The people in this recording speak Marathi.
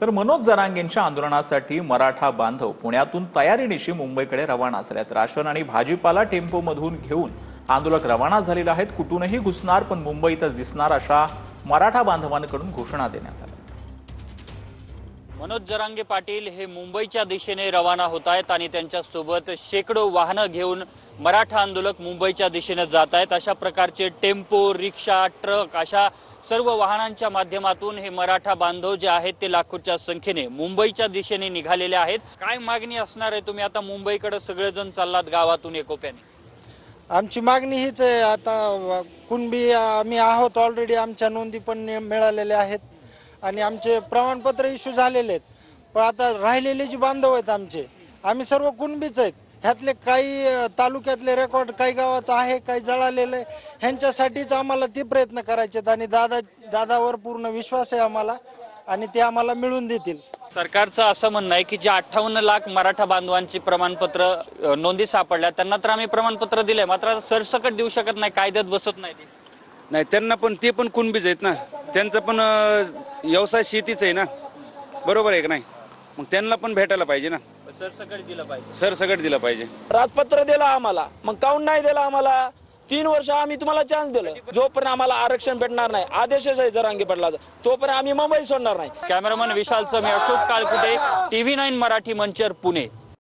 तर मनोज जरांगेंच्या आंदोलनासाठी मराठा बांधव पुण्यातून तयारीनिशी मुंबईकडे रवाना झालेत। राशन आणि भाजीपाला टेम्पोमधून घेऊन आंदोलक रवाना झालेले आहेत। कुठूनही घुसणार पण मुंबईतच दिसणार अशा मराठा बांधवांकडून घोषणा देण्यात आल्या। मनोज जरांगे पाटील हे मुंबईच्या दिशेने रवाना होत आहेत आणि त्यांच्या सोबत शेकडो वाहनं घेऊन मराठा आंदोलक मुंबईच्या दिशेने जात आहेत। अशा प्रकारचे टेम्पो, रिक्षा, ट्रक अशा सर्व वाहनांच्या माध्यमातून हे मराठा बांधव जे आहेत ते लाखोच्या संख्येने मुंबईच्या दिशेने निघालेले आहेत। काय मागणी असणार आहे? तुम्ही आता मुंबईकडे सगळेजण चाललात गावातून एकोप्याने। आमची मागणी हीच आहे। आता कुणबी आम्ही आहोत, ऑलरेडी आमच्या नोंदी पण मिळालेल्या आहेत आणि आमचे प्रमाणपत्र इश्यू झालेले आहेत। पण आता राहिलेले जे बांधव आहेत आम्ही सर्व कुणबीच आहेत। ह्यातले काही तालुक्यातले रेकॉर्ड काही गावाचं आहे, काही जळालेलं आहे। ह्यांच्यासाठीच आम्हाला ते प्रयत्न करायचे आहेत आणि दादावर पूर्ण विश्वास आहे आम्हाला आणि ते आम्हाला मिळून देतील। सरकारचं असं म्हणणं आहे की जे 58 लाख मराठा बांधवांची प्रमाणपत्र नोंदी सापडल्या त्यांना तर आम्ही प्रमाणपत्र दिले, मात्र सरसकट देऊ शकत नाही, कायद्यात बसत नाही। नाही, त्यांना पण ते पण कुणबीच आहेत ना, त्यांचं पण व्यवसाय शेतीच आहे ना, बरोबर आहे की नाही? मग त्यांना पण भेटायला पाहिजे ना, सरसकट दिलं पाहिजे। सरसकट दिलं पाहिजे। राजपत्र दिलं आम्हाला, मग काऊन नाही दिलं आम्हाला? 3 वर्ष आम्ही तुम्हाला चान्स दिलं, जोपर्यंत आम्हाला आरक्षण भेटणार नाही, आदेशच आहे जरांगे पाटलाचा, तोपर्यंत आम्ही मुंबई सोडणार नाही। कॅमेरामन विशालचं मी अशोक काळकुटे, TV9 मराठी मंचर, पुणे।